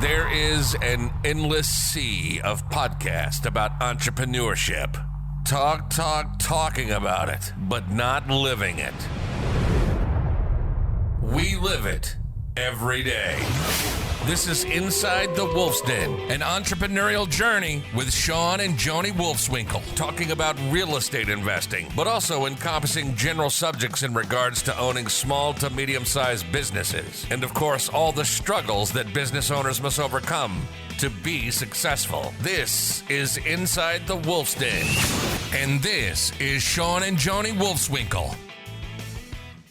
There is an endless sea of podcasts about entrepreneurship. Talking about it, but not living it. We live it every day. This is Inside the Wolf's Den, an entrepreneurial journey with Shawn and Joni Wolfswinkle, talking about real estate investing, but also encompassing general subjects in regards to owning small to medium-sized businesses. And of course, all the struggles that business owners must overcome to be successful. This is Inside the Wolf's Den. And this is Shawn and Joni Wolfswinkle.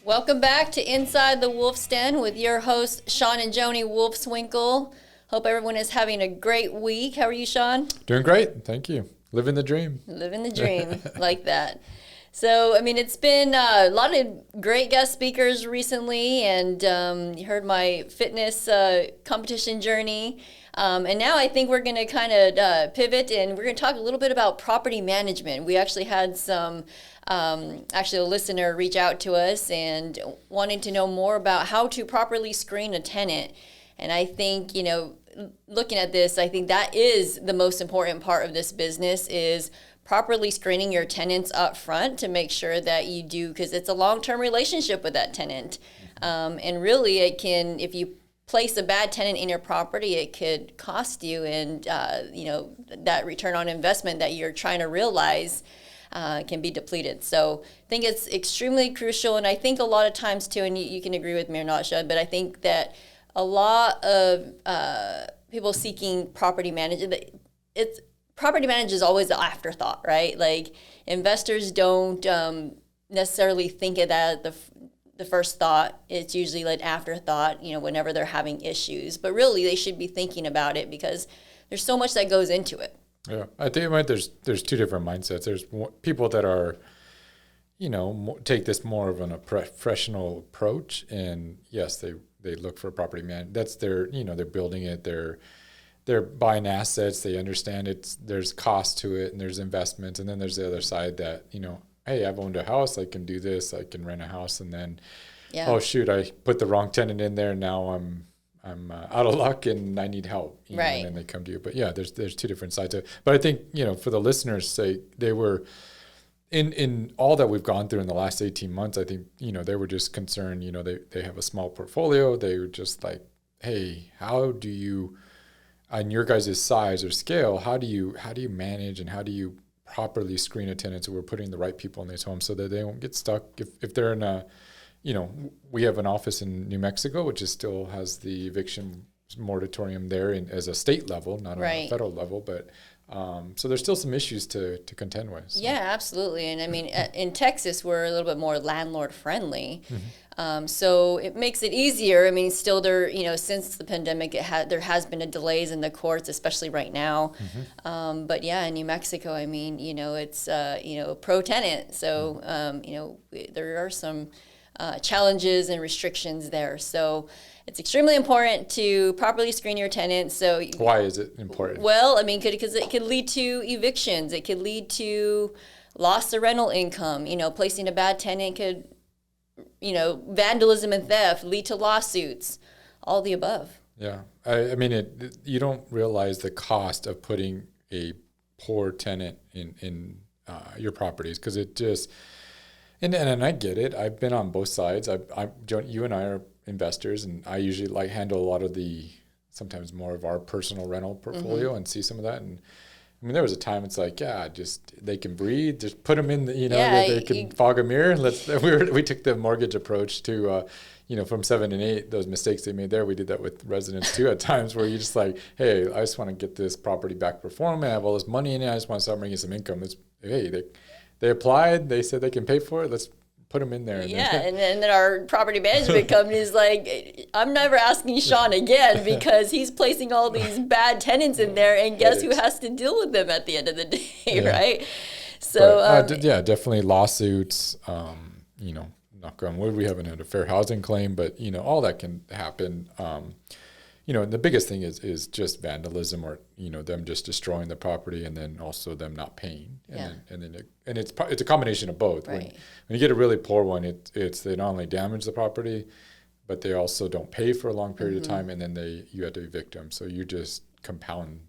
Welcome back to Inside the Wolf's Den with your hosts, Shawn and Joni Wolfswinkle. Hope everyone is having a great week. How are you, Shawn? Doing great. Thank you. Living the dream. Living the dream. Like that. So, I mean, it's been a lot of great guest speakers recently, and you heard my fitness competition journey. And now I think we're going to kind of pivot, and we're going to talk a little bit about property management. We actually had some a listener reach out to us and wanting to know more about how to properly screen a tenant. And I think, looking at this, I think that is the most important part of this business is properly screening your tenants up front to make sure that you do, because it's a long-term relationship with that tenant. And really it can, if you place a bad tenant in your property, it could cost you, and that return on investment that you're trying to realize can be depleted. So I think it's extremely crucial, and I think a lot of times too, and you can agree with me or not, Shud, but I think that a lot of people seeking property management, property management is always an afterthought, right? Like investors don't necessarily think of that at the first thought. It's usually like afterthought, whenever they're having issues. But really, they should be thinking about it because there's so much that goes into it. Yeah, I think there's two different mindsets. There's people that are, take this more of a professional approach, and yes, they look for a property man. That's their, they're building it. They're buying assets. They understand there's cost to it, and there's investments. And then there's the other side that, hey, I've owned a house. I can do this. I can rent a house, and then, oh shoot, I put the wrong tenant in there. Now I'm out of luck and I need help. Right. And then they come to you. But yeah, there's two different sides to it. But I think, for the listeners' sake, they were in all that we've gone through in the last 18 months, I think, they were just concerned, they have a small portfolio. They were just like, hey, how do you, on your guys' size or scale, how do you manage and how do you properly screen a tenant so we're putting the right people in these homes so that they won't get stuck if they're in a, we have an office in New Mexico, which still has the eviction moratorium there as a state level, not on a federal level, but so there's still some issues to contend with. So. Yeah, absolutely. And I mean, in Texas, we're a little bit more landlord friendly. Mm-hmm. So it makes it easier. I mean, still there, since the pandemic, there has been delays in the courts, especially right now. Mm-hmm. But yeah, in New Mexico, I mean, it's, pro tenant. So, there are some challenges and restrictions there. So it's extremely important to properly screen your tenants. So why is it important? Well, I mean, because it could lead to evictions. It could lead to loss of rental income. Placing a bad tenant could, vandalism and theft, lead to lawsuits, all the above. Yeah. I mean, you don't realize the cost of putting a poor tenant in your properties because it just... And I get it. I've been on both sides. You and I are investors, and I usually handle a lot of sometimes more of our personal rental portfolio mm-hmm. and see some of that. And I mean, there was a time it's like, they can breathe. Just put them in they can fog a mirror. We took the mortgage approach to, from 7 and 8, those mistakes they made there. We did that with residents too at times where you're just like, hey, I just want to get this property back performing. I have all this money in it. I just want to start bringing some income. They applied. They said they can pay for it. Let's put them in there. And then our property management company is like, I'm never asking Shawn again because he's placing all these bad tenants in there, and guess who has to deal with them at the end of the day, right? So definitely lawsuits. Knock on wood, we haven't had a fair housing claim, but all that can happen. and the biggest thing is just vandalism, or them just destroying the property, and then also them not paying, and it's a combination of both. Right. When you get a really poor one, it's they not only damage the property, but they also don't pay for a long period of time, and then you have to evict them. So you just compound,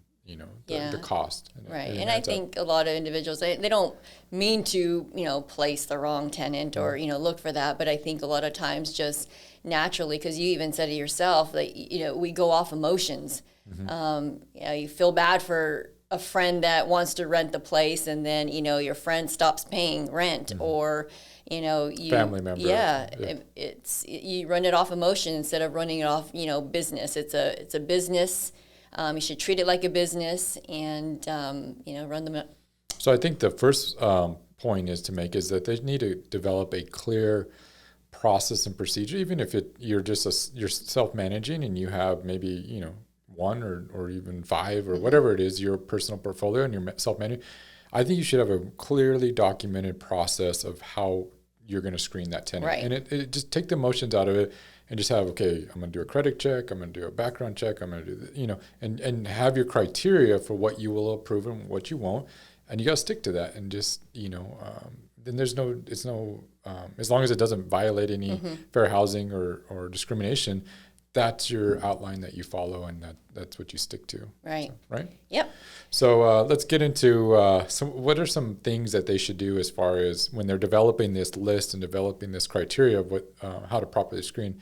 the cost. Right. And I think a lot of individuals, they don't mean to, place the wrong tenant or, look for that. But I think a lot of times just naturally, because you even said it yourself, that, we go off emotions. You feel bad for a friend that wants to rent the place, and then, your friend stops paying rent, or, family member. Yeah. It's you run it off emotion instead of running it off, business. It's a business. You should treat it like a business, and run them. So I think the first point is that they need to develop a clear process and procedure. Even if you're you're self-managing and you have maybe one or even five or whatever it is, your personal portfolio, and you're self-managing, I think you should have a clearly documented process of how you're going to screen that tenant. Right. And it just take the emotions out of it. And just have, okay, I'm going to do a credit check, I'm going to do a background check, I'm going to do and have your criteria for what you will approve and what you won't, and you got to stick to that. And just then it's no as long as it doesn't violate any fair housing or discrimination, that's your outline that you follow, and that's what you stick to. Right. So, right. Yep. So let's get into what are some things that they should do as far as when they're developing this list and developing this criteria of how to properly screen.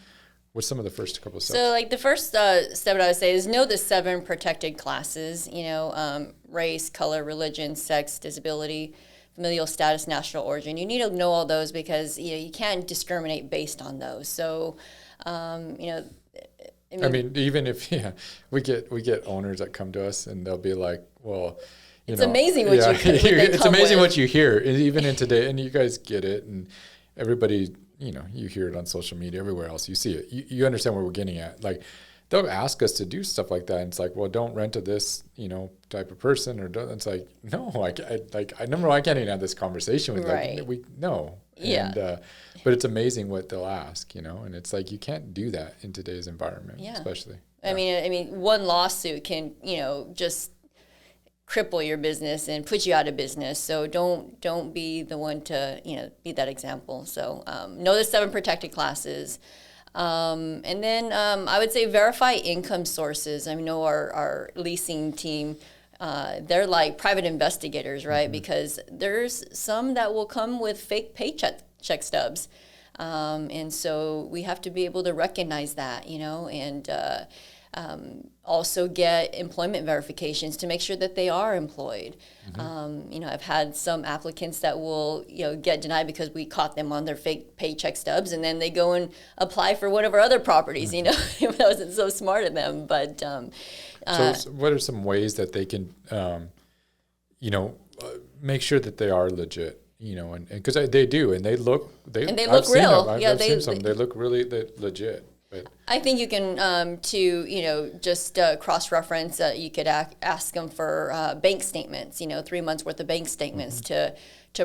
What's some of the first couple of steps? So, like the first step I would say is know the 7 protected classes. Race, color, religion, sex, disability, familial status, national origin. You need to know all those because you can't discriminate based on those. So, I mean, even if we get owners that come to us and they'll be like, well, it's amazing what it's amazing what you hear, even in today, and you guys get it, and everybody, you hear it on social media, everywhere else, you see it, you understand where we're getting at. Like, they'll ask us to do stuff like that, and it's like, well, don't rent to this, type of person, or don't. It's like, no, I can't even have this conversation with no. Yeah. And, but it's amazing what they'll ask, and it's like, you can't do that in today's environment, especially. I mean, one lawsuit can, just cripple your business and put you out of business. So don't be the one to, be that example. So know the 7 protected classes. And then I would say verify income sources. I know our leasing team, they're like private investigators, right? Because there's some that will come with fake paycheck stubs. And so we have to be able to recognize that, and also get employment verifications to make sure that they are employed. I've had some applicants that will, get denied because we caught them on their fake paycheck stubs, and then they go and apply for one of our other properties, that wasn't so smart of them. But so what are some ways that they can, make sure that they are legit? And because they do, and they look real. I've seen some. They look really legit. But I think you can just cross-reference. You could ask them for bank statements. 3 months worth of bank statements to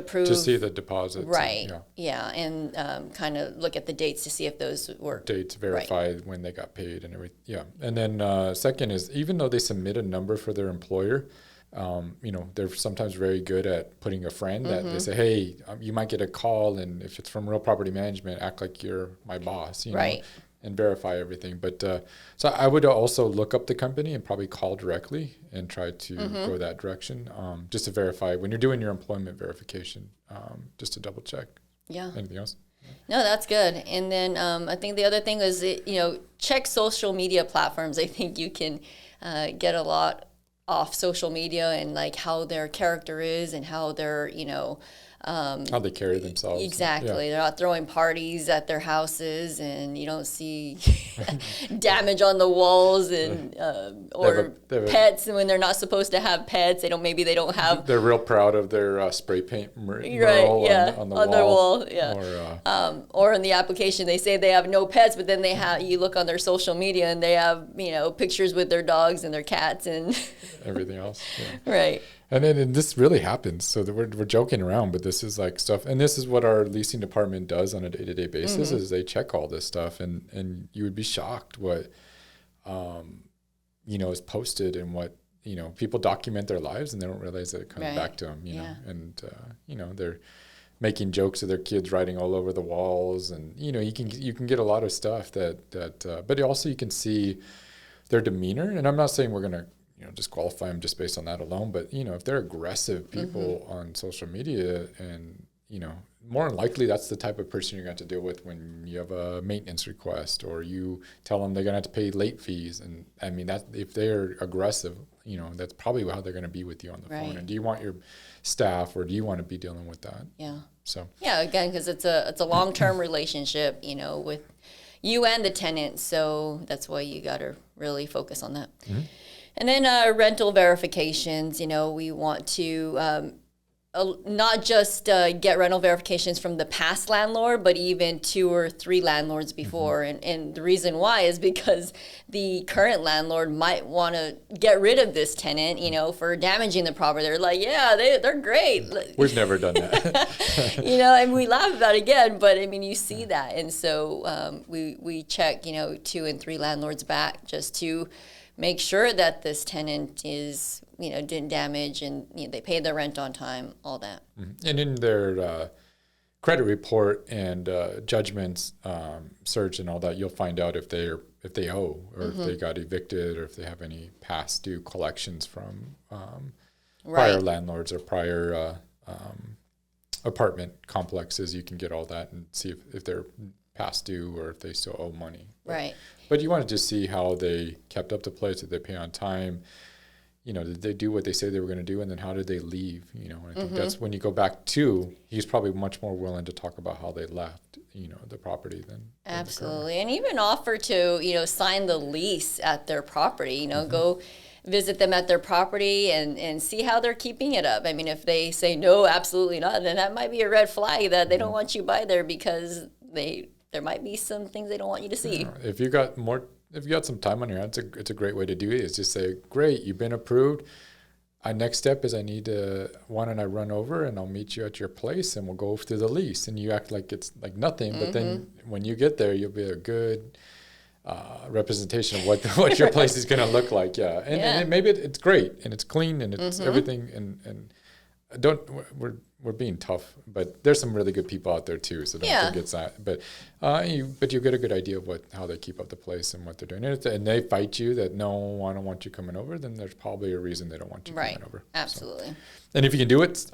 prove to see the deposits. Right. And kind of look at the dates to see if those were dates verified when they got paid and everything. Yeah. And then second is, even though they submit a number for their employer, they're sometimes very good at putting a friend that they say, hey, you might get a call, and if it's from Real Property Management, act like you're my boss, right, and verify everything. But so I would also look up the company and probably call directly and try to go that direction, just to verify when you're doing your employment verification, just to double check. Yeah. Anything else? No, that's good. And then I think the other thing is, check social media platforms. I think you can get a lot off social media and like how their character is and how they're, how they carry themselves. Exactly. They're not throwing parties at their houses, and you don't see damage on the walls and or pets when they're not supposed to have pets. Maybe they don't have. They're real proud of their spray paint mural on their wall. Yeah. Or in the application they say they have no pets, but then you look on their social media and they have pictures with their dogs and their cats and everything else. Yeah. Right. And this really happens. So we're joking around, but this is like stuff. And this is what our leasing department does on a day-to-day basis is they check all this stuff. And you would be shocked what is posted and what, people document their lives and they don't realize that it comes Right. back to them, Yeah. and, they're making jokes of their kids writing all over the walls, and, you can get a lot of stuff but also you can see their demeanor. And I'm not saying we're going to, disqualify them just based on that alone, but, if they're aggressive people on social media and, more than likely that's the type of person you're going to deal with when you have a maintenance request or you tell them they're going to have to pay late fees. And I mean, that if they're aggressive, that's probably how they're going to be with you on the phone. And do you want your staff, or do you want to be dealing with that? Yeah. So yeah, again, because it's a long-term relationship, with you and the tenant. So that's why you got to really focus on that. And then rental verifications. We want to not just get rental verifications from the past landlord, but even 2 or 3 landlords before. And the reason why is because the current landlord might want to get rid of this tenant, for damaging the property. They're like, yeah, they're great. We've never done that. And we laugh about it again, but I mean, you see that. And so we check, 2 and 3 landlords back just to make sure that this tenant is, didn't damage and they paid their rent on time, all that. And in their credit report and judgments, search and all that, you'll find out if they owe, or if they got evicted, or if they have any past due collections from prior landlords or prior apartment complexes. You can get all that and see if they're past due or if they still owe money. Right. But you want to just see how they kept up the place. Did they pay on time? Did they do what they said they were going to do? And then how did they leave? And I think that's when you go back to, he's probably much more willing to talk about how they left, the property than Absolutely. And even offer to, sign the lease at their property, go visit them at their property and see how they're keeping it up. I mean, if they say, no, absolutely not, then that might be a red flag that they don't want you by there because there might be some things they don't want you to see. If you got some time on your hands, it's a great way to do it. Is just say, great, you've been approved. Next step is why don't I run over and I'll meet you at your place and we'll go through the lease. And you act like it's like nothing, but then when you get there, you'll be a good representation of what your place is going to look like. Yeah. And maybe it's great and it's clean and it's everything. And we're being tough, but there's some really good people out there too. So don't think it's that. But you get a good idea of how they keep up the place and what they're doing. And they fight you that no, I don't want you coming over. Then there's probably a reason they don't want you coming over. Absolutely. So, and if you can do it,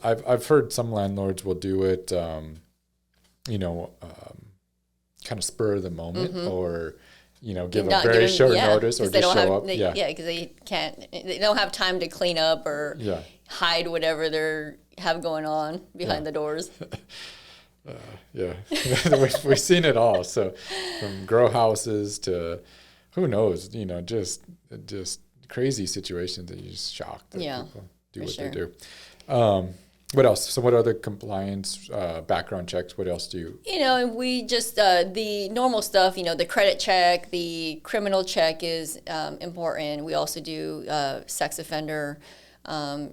I've heard some landlords will do it, kind of spur of the moment or. Give a very short notice or just show up. Because they don't have time to clean up or hide whatever they have going on behind the doors. We've seen it all. So from grow houses to who knows, just crazy situations that you're just shocked that people do what they do. What else? So what other compliance, background checks, what else do you? We just, the normal stuff, the credit check, the criminal check is important. We also do sex offender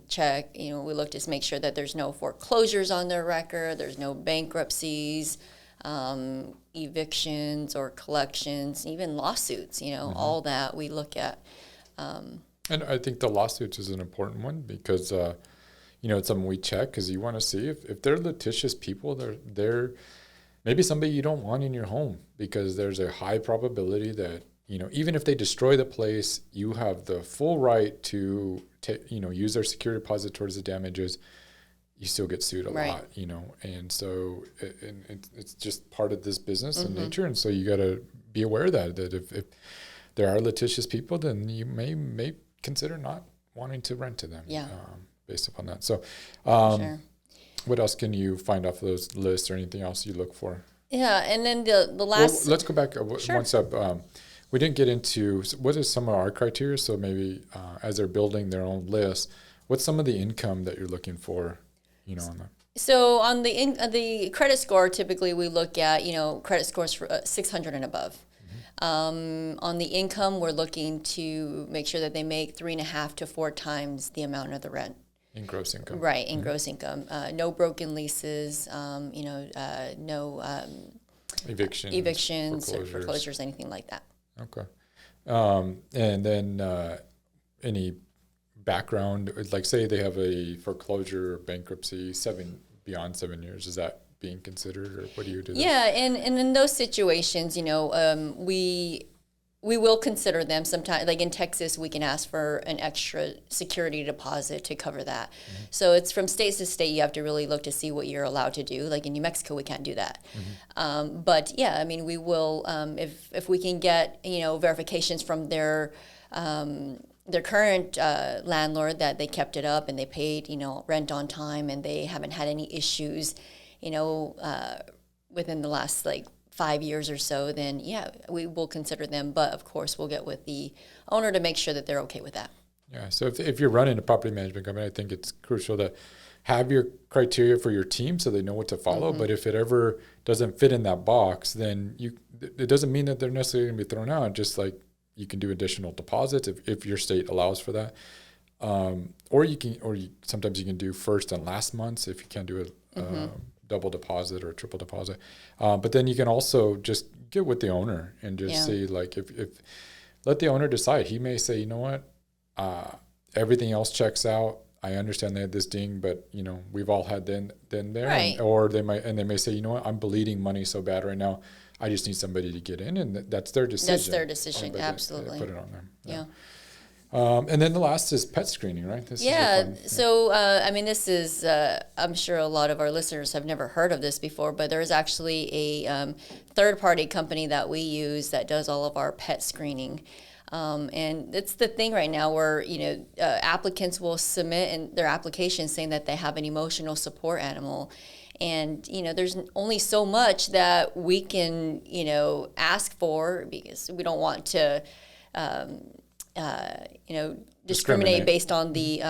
check. We look to make sure that there's no foreclosures on their record, there's no bankruptcies, evictions or collections, even lawsuits, all that we look at. And I think the lawsuits is an important one because it's something we check because you want to see if they're litigious people, they're maybe somebody you don't want in your home because there's a high probability that, even if they destroy the place, you have the full right to, use their security deposit towards the damages. You still get sued a lot, and so it's just part of this business and nature. And so you got to be aware of that if there are litigious people, then you may consider not wanting to rent to them. Yeah. Based upon that. So Sure. What else can you find off those lists or anything else you look for? Yeah, and then the last... Well, let's go back one step. We didn't get into what is some of our criteria. So maybe as they're building their own list, what's some of the income that you're looking for, on that? So on the credit score, typically we look at, credit scores for 600 and above. On the income, we're looking to make sure that they make 3.5 to 4 times the amount of the rent. In gross income. Right, in gross income. No broken leases, no evictions, or foreclosures, anything like that. Okay. And then any background, like say they have a foreclosure or bankruptcy beyond 7 years, is that being considered, or what do you do there? Yeah, and in those situations, we will consider them sometimes. Like in Texas, we can ask for an extra security deposit to cover that. Mm-hmm. So it's from state to state. You have to really look to see what you're allowed to do. Like in New Mexico, we can't do that. Mm-hmm. But yeah, I mean, we will if we can get verifications from their current landlord that they kept it up and they paid rent on time and they haven't had any issues, within the last 5 years or so, then yeah, we will consider them. But of course, we'll get with the owner to make sure that they're okay with that. Yeah. So if you're running a property management company, I think it's crucial to have your criteria for your team so they know what to follow. Mm-hmm. But if it ever doesn't fit in that box, then it doesn't mean that they're necessarily going to be thrown out. Just like you can do additional deposits if your state allows for that. Sometimes you can do first and last months if you can't do a double deposit or a triple deposit. But then you can also just get with the owner and just see if let the owner decide. He may say, you know what, everything else checks out. I understand they had this ding, but we've all had then there, right. Or they may say, you know what, I'm bleeding money so bad right now. I just need somebody to get in, and that's their decision. That's their decision, absolutely. They put it on them. Yeah. And then the last is pet screening, right? This is so this is, I'm sure a lot of our listeners have never heard of this before, but there is actually a third-party company that we use that does all of our pet screening. And it's the thing right now where, applicants will submit their application saying that they have an emotional support animal. And, there's only so much that we can, ask for because we don't want to, discriminate based on the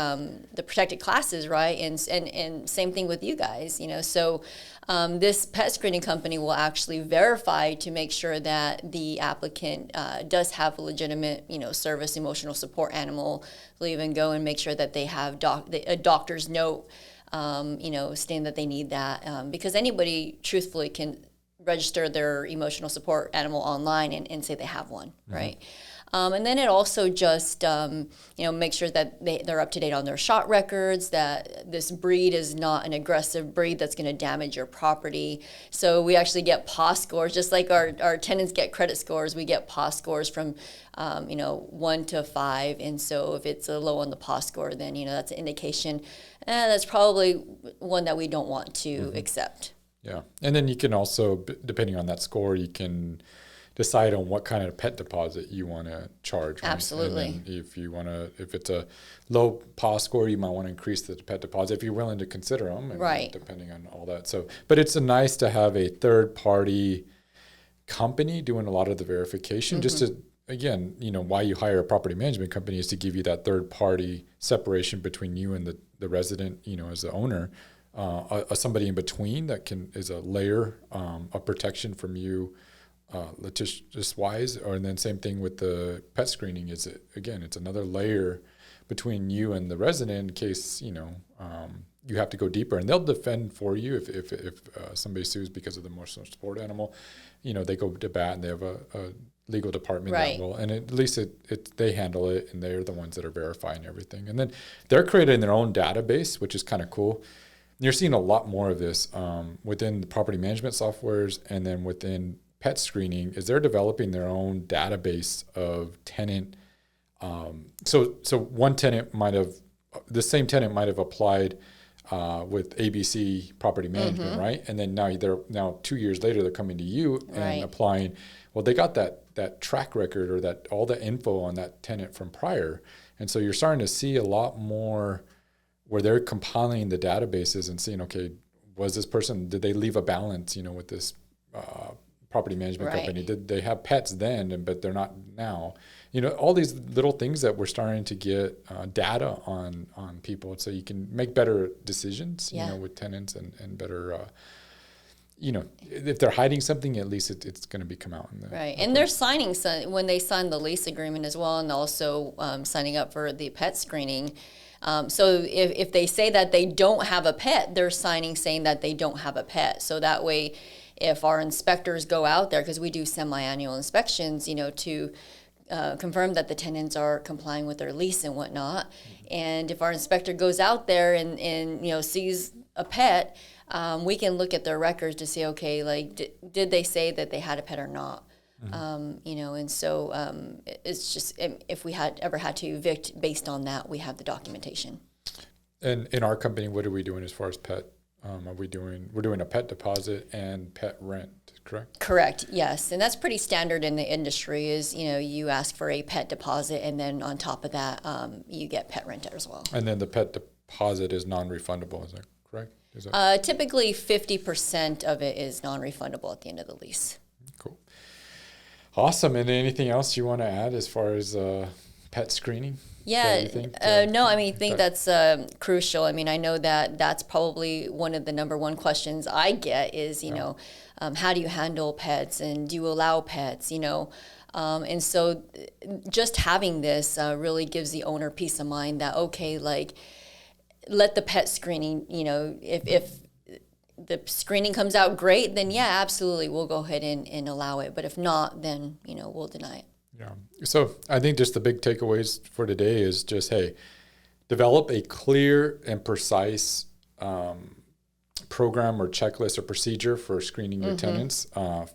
protected classes, right? And same thing with you guys, So this pet screening company will actually verify to make sure that the applicant does have a legitimate, service emotional support animal. They'll even go and make sure that they have a doctor's note, stating that they need that, because anybody truthfully can register their emotional support animal online and say they have one, right? And then it also just, make sure that they're up to date on their shot records, that this breed is not an aggressive breed that's going to damage your property. So we actually get POS scores, just like our tenants get credit scores. We get POS scores from, 1 to 5. And so if it's a low on the POS score, then, that's an indication that's probably one that we don't want to accept. Yeah. And then you can also, depending on that score, you can decide on what kind of pet deposit you want to charge. Right? Absolutely. And then if it's a low POS score, you might want to increase the pet deposit if you're willing to consider them. And right. Depending on all that. So, but it's nice to have a third party company doing a lot of the verification, just to, again, why you hire a property management company is to give you that third party separation between you and the resident, as the owner, somebody in between that is a layer of protection from you, litigious wise. And then same thing with the pet screening it's another layer between you and the resident in case, you have to go deeper, and they'll defend for you if somebody sues because of the emotional support animal. They go to bat and they have a legal department right. that will, and at least they handle it, and they're the ones that are verifying everything. And then they're creating their own database, which is kind of cool. You're seeing a lot more of this within the property management softwares, and then within pet screening is they're developing their own database of tenant. So the same tenant might have applied with ABC Property Management, right? And then now 2 years later they're coming to you and right. applying. Well, they got that track record or that all the info on that tenant from prior, and so you're starting to see a lot more where they're compiling the databases and seeing, okay, did they leave a balance, with this property management right. company? Did they have pets then, but they're not now? All these little things that we're starting to get data on people, so you can make better decisions, with tenants and better, if they're hiding something, at least it's going to come out. Right, and they're signing when they sign the lease agreement as well, and also signing up for the pet screening. So if they say that they don't have a pet, they're signing saying that they don't have a pet. So that way, if our inspectors go out there, because we do semi-annual inspections, to confirm that the tenants are complying with their lease and whatnot. And if our inspector goes out there and sees a pet, we can look at their records to see, okay, like, did they say that they had a pet or not? And so it's just, if we had ever had to evict based on that, we have the documentation. And in our company, what are we doing as far as pet? We're doing a pet deposit and pet rent, correct? Correct, yes. And that's pretty standard in the industry is, you ask for a pet deposit and then on top of that, you get pet rent as well. And then the pet deposit is non-refundable, is that correct? Typically 50% of it is non-refundable at the end of the lease. Cool. Awesome. And anything else you want to add as far as pet screening? Yeah, I think that's crucial. I mean, I know that that's probably one of the number one questions I get is, how do you handle pets and do you allow pets, and so just having this really gives the owner peace of mind that, okay, like, let the pet screening, if the screening comes out great, then yeah, absolutely, we'll go ahead and allow it. But if not, then, we'll deny it. Yeah. So I think just the big takeaways for today is just, hey, develop a clear and precise program or checklist or procedure for screening your tenants.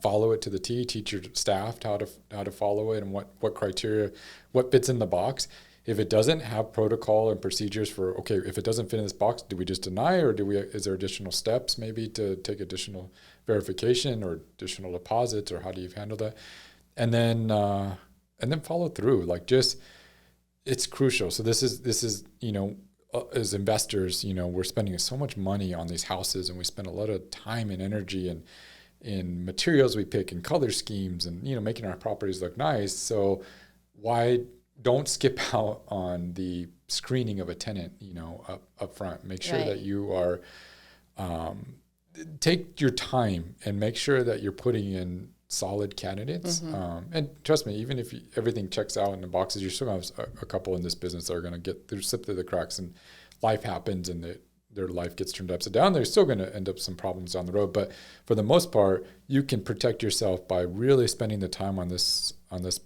Follow it to the T. Teach your staff how to follow it and what criteria, what fits in the box. If it doesn't have protocol and procedures for, okay, if it doesn't fit in this box, do we just deny, or is there additional steps maybe to take additional verification or additional deposits, or how do you handle that? And then follow through. Like, just, it's crucial. So this is as investors, we're spending so much money on these houses, and we spend a lot of time and energy and in materials we pick and color schemes and making our properties look nice. So why don't skip out on the screening of a tenant, up front. Make sure that you are, take your time and make sure that you're putting in solid candidates. And trust me, even if everything checks out in the boxes, you're still going to have a couple in this business that are going to slip through the cracks, and life happens and their life gets turned upside down. They're still going to end up some problems down the road. But for the most part, you can protect yourself by really spending the time on this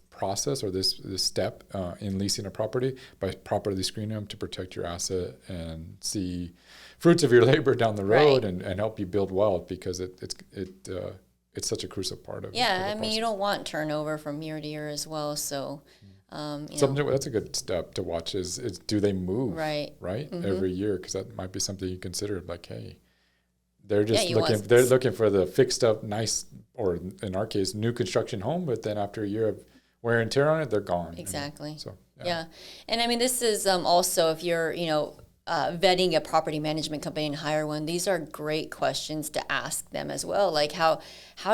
process or this step in leasing a property, by properly screening them to protect your asset and see fruits of your labor down the road, and help you build wealth, because it's such a crucial part of I mean, you don't want turnover from year to year as well. So that's a good step to watch is do they move right every year, because that might be something you consider, like, hey, they're just looking for the fixed up nice, or in our case, new construction home, but then after a year of wear and tear on it, they're gone. Exactly. So yeah. And I mean, this is also, if you're vetting a property management company and hire one, these are great questions to ask them as well. Like, how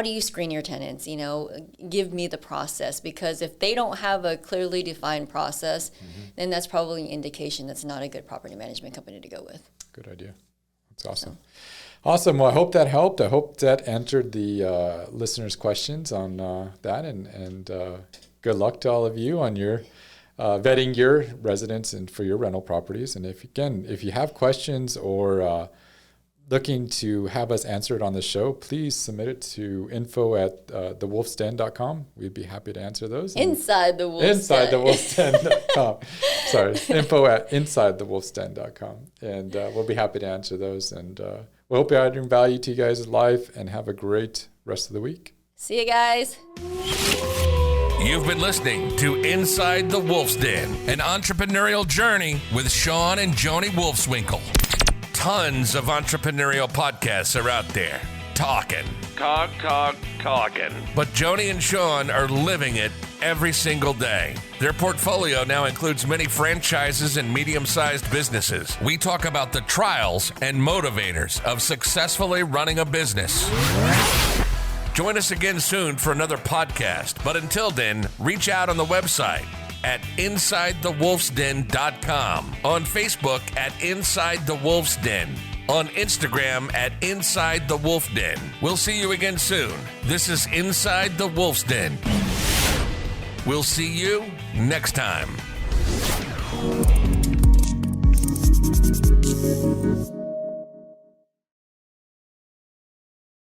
do you screen your tenants? Give me the process, because if they don't have a clearly defined process, then that's probably an indication that's not a good property management company to go with. Good idea. That's awesome. Awesome. Well, I hope that helped. I hope that answered the listeners' questions on that, and good luck to all of you on your vetting your residents and for your rental properties. And if you have questions or looking to have us answered on the show, please submit it to info@thewolfsden.com. We'd be happy to answer those. Inside the Wolfsden.com. Sorry, info@insidethewolfsden.com. And we'll be happy to answer those. And we hope you're adding value to you guys' life, and have a great rest of the week. See you guys. You've been listening to Inside the Wolf's Den, an entrepreneurial journey with Shawn and Joni Wolfswinkle. Tons of entrepreneurial podcasts are out there, talking. But Joni and Shawn are living it every single day. Their portfolio now includes many franchises and medium-sized businesses. We talk about the trials and motivators of successfully running a business. Join us again soon for another podcast. But until then, reach out on the website at InsideTheWolfsDen.com, on Facebook at Inside the Wolf's Den, on Instagram at Inside the Wolf Den. We'll see you again soon. This is Inside the Wolf's Den. We'll see you next time.